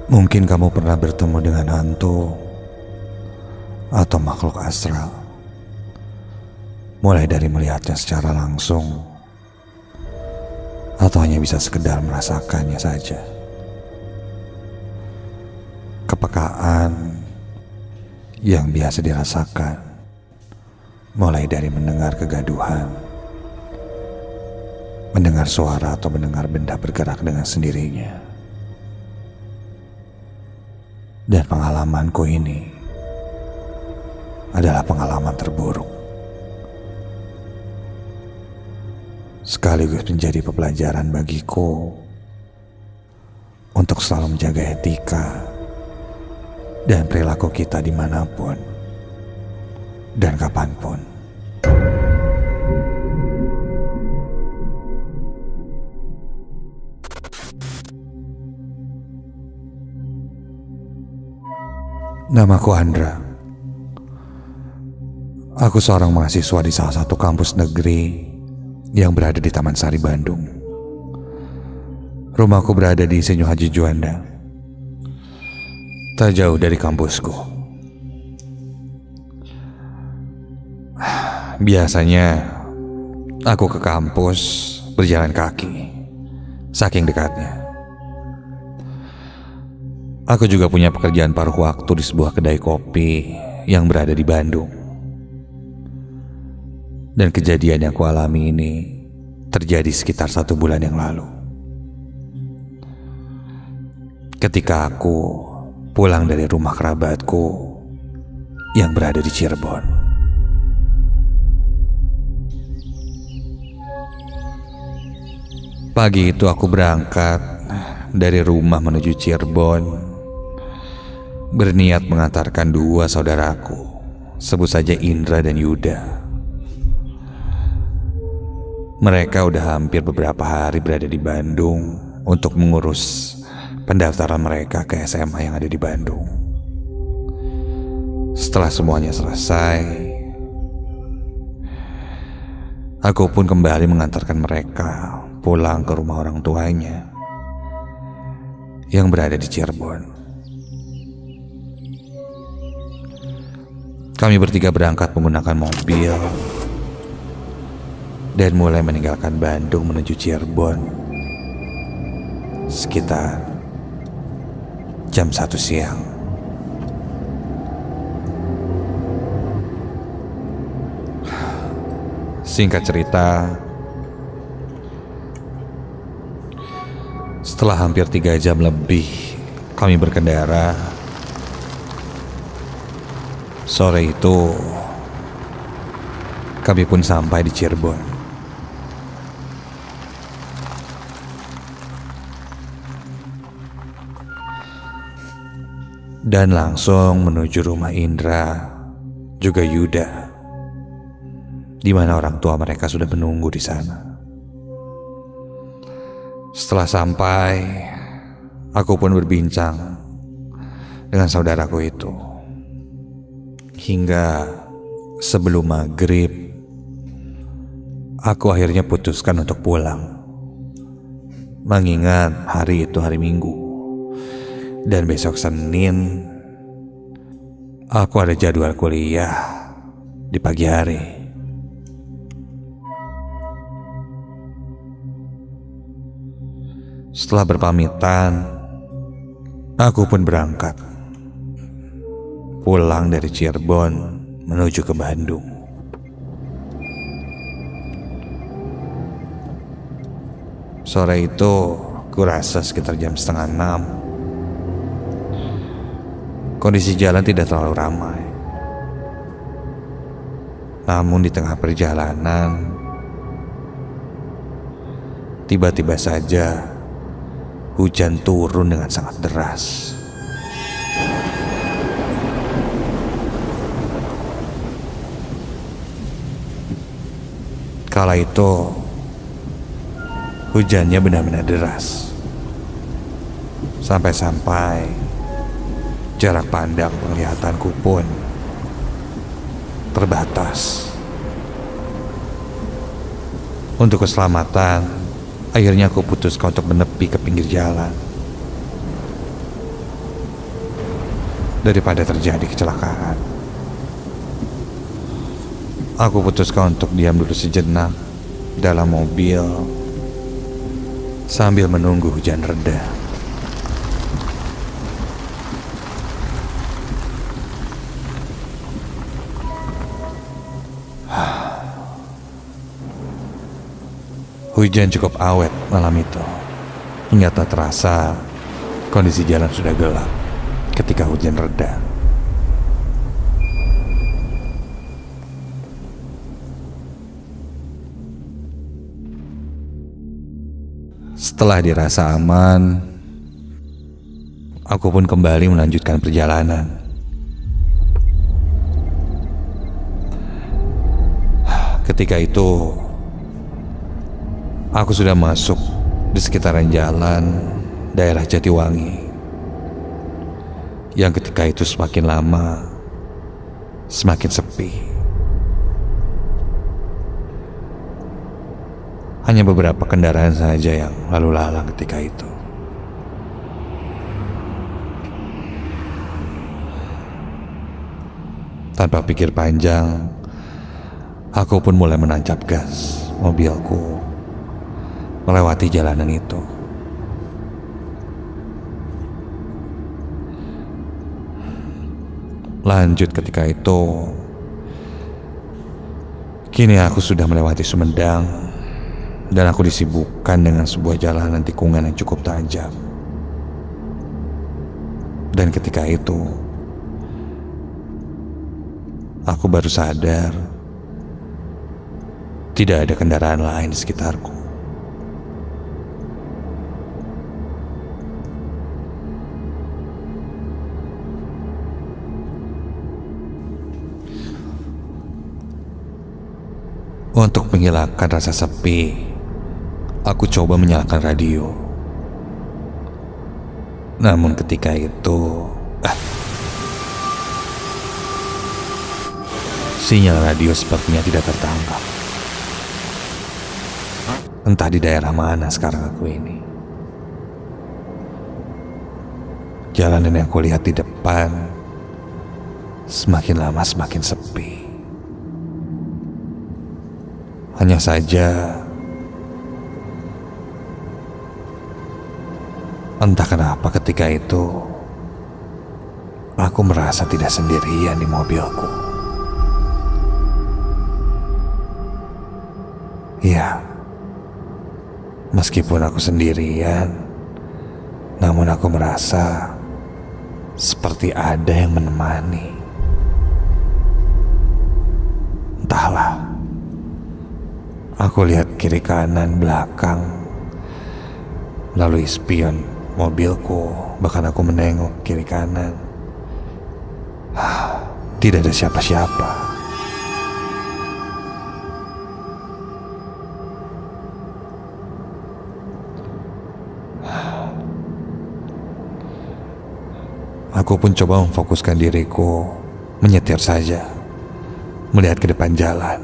Mungkin kamu pernah bertemu dengan hantu atau makhluk astral, mulai dari melihatnya secara langsung atau hanya bisa sekedar merasakannya saja. Kepekaan yang biasa dirasakan mulai dari mendengar kegaduhan, mendengar suara atau mendengar benda bergerak dengan sendirinya. Dan pengalamanku ini adalah pengalaman terburuk, sekaligus menjadi pembelajaran bagiku untuk selalu menjaga etika dan perilaku kita dimanapun dan kapanpun. Namaku Andra. Aku seorang mahasiswa di salah satu kampus negeri yang berada di Taman Sari, Bandung. Rumahku berada di Insinyur Haji Juanda, tak jauh dari kampusku. Biasanya aku ke kampus berjalan kaki, saking dekatnya. Aku juga punya pekerjaan paruh waktu di sebuah kedai kopi yang berada di Bandung. Dan kejadian yang kualami ini terjadi sekitar 1 bulan yang lalu. Ketika aku pulang dari rumah kerabatku yang berada di Cirebon. Pagi itu aku berangkat dari rumah menuju Cirebon, berniat mengantarkan 2 saudaraku, sebut saja Indra dan Yuda. Mereka udah hampir beberapa hari berada di Bandung untuk mengurus pendaftaran mereka ke SMA yang ada di Bandung. Setelah semuanya selesai, aku pun kembali mengantarkan mereka pulang ke rumah orang tuanya yang berada di Cirebon. Kami bertiga berangkat menggunakan mobil dan mulai meninggalkan Bandung menuju Cirebon sekitar jam 1 siang. Singkat cerita, setelah hampir 3 jam lebih kami berkendara, sore itu kami pun sampai di Cirebon. Dan langsung menuju rumah Indra juga Yuda, di mana orang tua mereka sudah menunggu di sana. Setelah sampai, aku pun berbincang dengan saudaraku itu hingga sebelum maghrib. Aku akhirnya putuskan untuk pulang, mengingat hari itu hari Minggu dan besok Senin aku ada jadwal kuliah di pagi hari. Setelah berpamitan, aku pun berangkat pulang dari Cirebon menuju ke Bandung. Sore itu kurasa sekitar jam 5:30. Kondisi jalan tidak terlalu ramai. Namun di tengah perjalanan, tiba-tiba saja hujan turun dengan sangat deras. Kala itu hujannya benar-benar deras, sampai-sampai jarak pandang penglihatanku pun terbatas. Untuk keselamatan, akhirnya aku putuskan untuk menepi ke pinggir jalan. daripada terjadi kecelakaan. Aku putuskan untuk diam dulu sejenak dalam mobil sambil menunggu hujan reda. Hujan cukup awet malam itu, hingga tak terasa kondisi jalan sudah gelap ketika hujan reda. Setelah dirasa aman, aku pun kembali melanjutkan perjalanan. Ketika itu, aku sudah masuk di sekitaran jalan daerah Jatiwangi, yang ketika itu semakin lama semakin sepi. Hanya beberapa kendaraan saja yang lalu lalang ketika itu. Tanpa pikir panjang, aku pun mulai menancap gas mobilku melewati jalanan itu. Lanjut ketika itu, kini aku sudah melewati Sumedang dan aku disibukkan dengan sebuah jalanan tikungan yang cukup tajam. Dan ketika itu, aku baru sadar tidak ada kendaraan lain di sekitarku. Untuk menghilangkan rasa sepi, aku coba menyalakan radio. Namun ketika itu, sinyal radio sepertinya tidak tertangkap. Entah di daerah mana sekarang aku ini. Jalanan yang aku lihat di depan semakin lama semakin sepi. Hanya saja, entah kenapa ketika itu aku merasa tidak sendirian di mobilku. Ya, meskipun aku sendirian, namun aku merasa seperti ada yang menemani. Entahlah, aku lihat kiri kanan belakang melalui spion mobilku, bahkan aku menengok kiri kanan. Tidak ada siapa-siapa. Aku pun coba memfokuskan diriku menyetir saja, melihat ke depan jalan.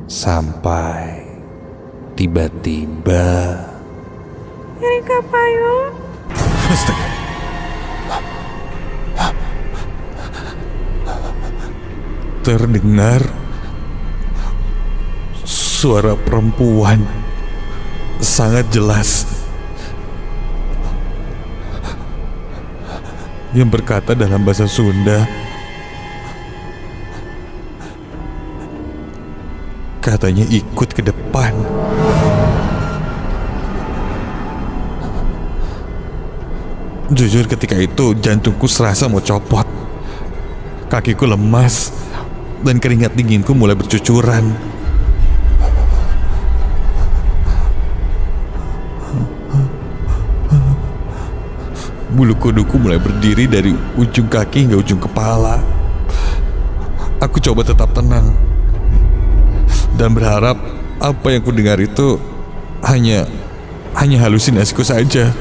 Sampai tiba-tiba Erika Payung. Astaga. Terdengar suara perempuan sangat jelas yang berkata dalam bahasa Sunda. Katanya ikut ke depan. Jujur ketika itu jantungku serasa mau copot. Kakiku lemas dan keringat dinginku mulai bercucuran. Bulu kuduku mulai berdiri dari ujung kaki hingga ujung kepala. Aku coba tetap tenang dan berharap apa yang kudengar itu hanya halusinasiku saja.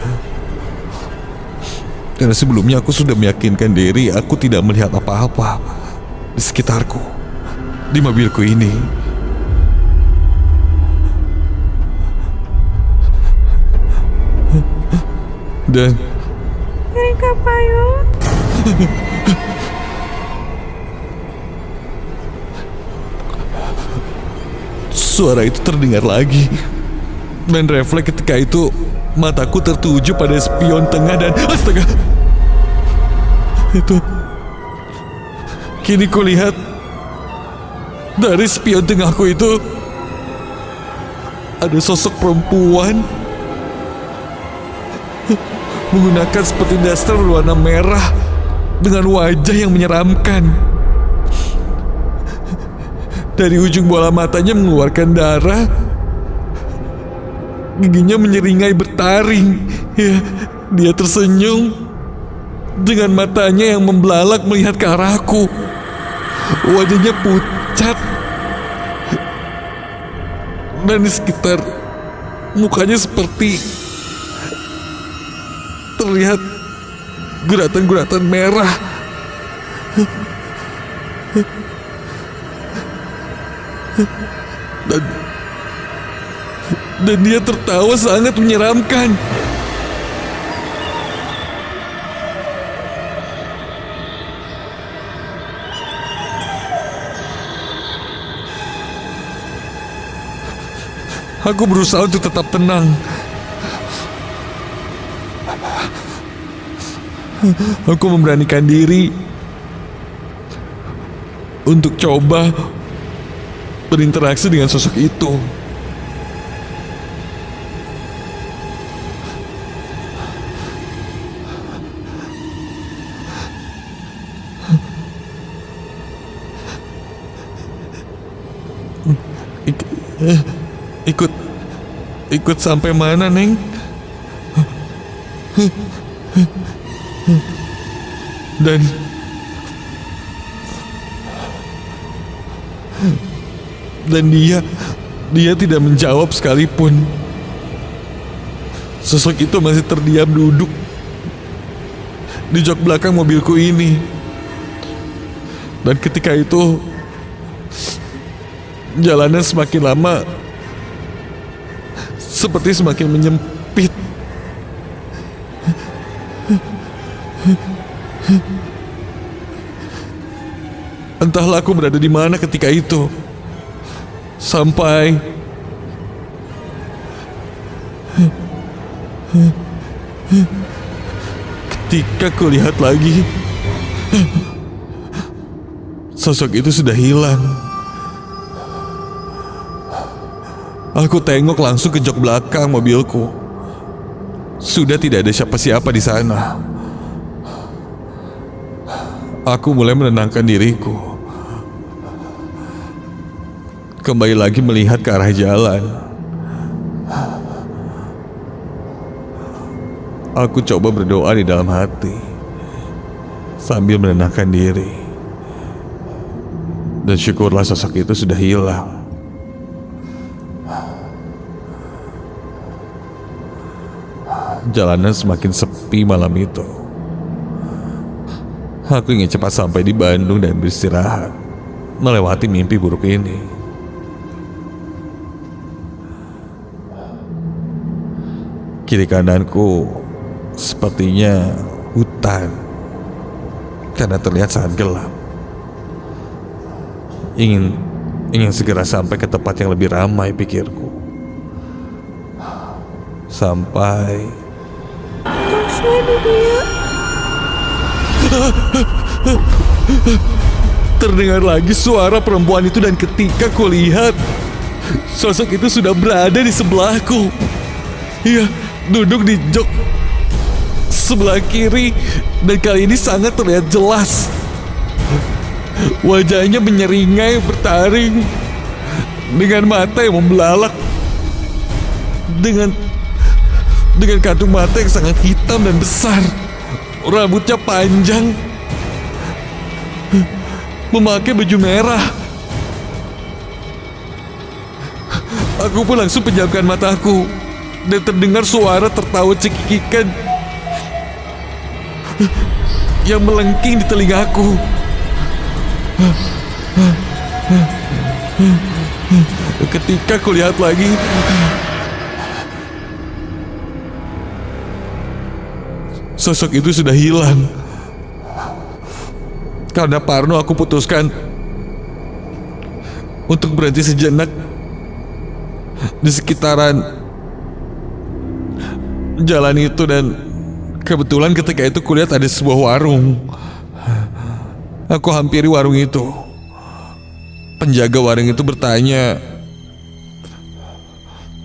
Karena sebelumnya aku sudah meyakinkan diri aku tidak melihat apa-apa di sekitarku, di mobilku ini. Dan Kak Payung. Suara itu terdengar lagi. Dan refleks ketika itu mataku tertuju pada spion tengah dan astaga. Itu kini kulihat dari spion tengahku itu ada sosok perempuan menggunakan seperti daster berwarna merah dengan wajah yang menyeramkan. Dari ujung bola matanya mengeluarkan darah. Giginya menyeringai bertaring. Ya, dia tersenyum dengan matanya yang membelalak melihat ke arahku. Wajahnya pucat. Dan di sekitar mukanya seperti terlihat guratan-guratan merah. Dan dia tertawa sangat menyeramkan. Aku berusaha untuk tetap tenang. Aku memberanikan diri untuk coba berinteraksi dengan sosok itu. Ikut sampai mana, Neng? Dan dia tidak menjawab sekalipun. Sosok itu masih terdiam duduk di jok belakang mobilku ini. Dan ketika itu jalanan semakin lama seperti semakin menyempit. Entahlah aku berada di mana ketika itu. Sampai ketika kulihat lagi, sosok itu sudah hilang. Aku tengok langsung ke jok belakang mobilku. Sudah tidak ada siapa-siapa di sana. Aku mulai menenangkan diriku. Kembali lagi melihat ke arah jalan. Aku coba berdoa di dalam hati sambil menenangkan diri. Dan syukurlah sosok itu sudah hilang. Jalanan semakin sepi malam itu. Aku ingin cepat sampai di Bandung dan beristirahat, melewati mimpi buruk ini. Kiri kananku sepertinya hutan karena terlihat sangat gelap. Ingin segera sampai ke tempat yang lebih ramai, pikirku. Sampai Kasihan dia. terdengar lagi suara perempuan itu, dan ketika kulihat sosok itu sudah berada di sebelahku. Iya, duduk di jok sebelah kiri, dan kali ini sangat terlihat jelas. Wajahnya menyeringai bertaring dengan mata yang membelalak, dengan kantung mata yang sangat hitam dan besar. Rambutnya panjang, memakai baju merah. Aku pun langsung pejamkan mataku, dan terdengar suara tertawa cekikikan yang melengking di telingaku. Ketika kulihat lagi, sosok itu sudah hilang. Karena parno aku putuskan untuk berhenti sejenak di sekitaran jalan itu, dan kebetulan ketika itu kulihat ada sebuah warung. Aku hampiri warung itu. Penjaga warung itu bertanya,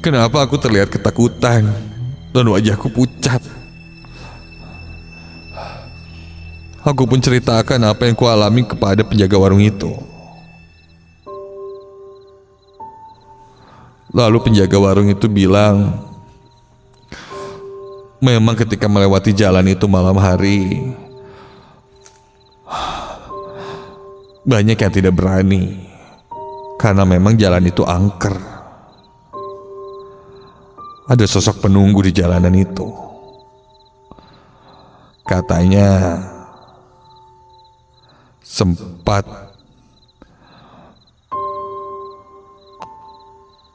kenapa aku terlihat ketakutan dan wajahku pucat. Aku pun ceritakan apa yang kualami kepada penjaga warung itu. Lalu penjaga warung itu bilang, memang ketika melewati jalan itu malam hari, banyak yang tidak berani karena memang jalan itu angker. Ada sosok penunggu di jalanan itu. Katanya sempat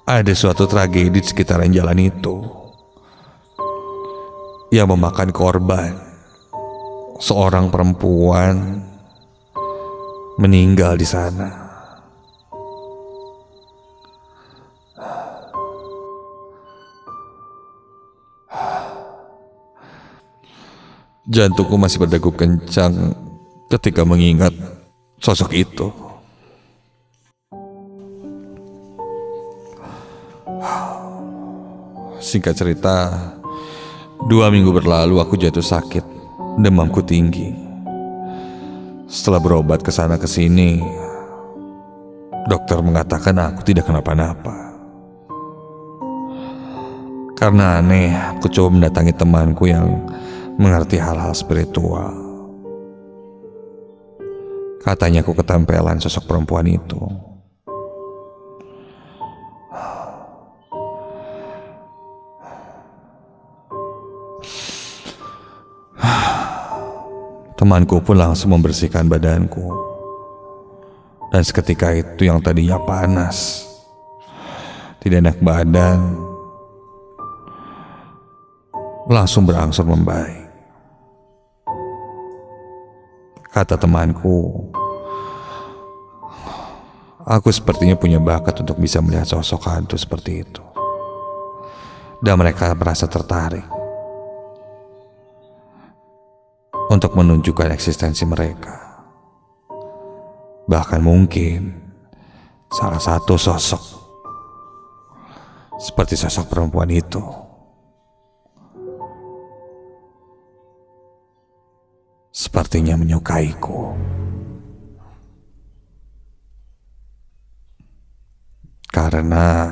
ada suatu tragedi di sekitaran jalan itu yang memakan korban. Seorang perempuan meninggal di sana. Jantungku masih berdegup kencang ketika mengingat sosok itu. Singkat cerita, 2 minggu berlalu aku jatuh sakit, demamku tinggi. Setelah berobat ke sana ke sini, dokter mengatakan aku tidak kenapa-napa. Karena aneh, aku coba mendatangi temanku yang mengerti hal-hal spiritual. Katanya aku ketempelan sosok perempuan itu. Temanku pun langsung membersihkan badanku. Dan seketika itu yang tadinya panas, tidak enak badan, langsung berangsur membaik. Kata temanku, aku sepertinya punya bakat untuk bisa melihat sosok hantu seperti itu. Dan mereka merasa tertarik untuk menunjukkan eksistensi mereka. Bahkan mungkin salah satu sosok seperti sosok perempuan itu sepertinya menyukaiku. Karena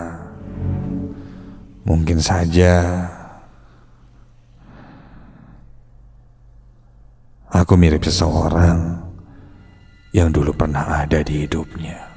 mungkin saja aku mirip seseorang yang dulu pernah ada di hidupnya.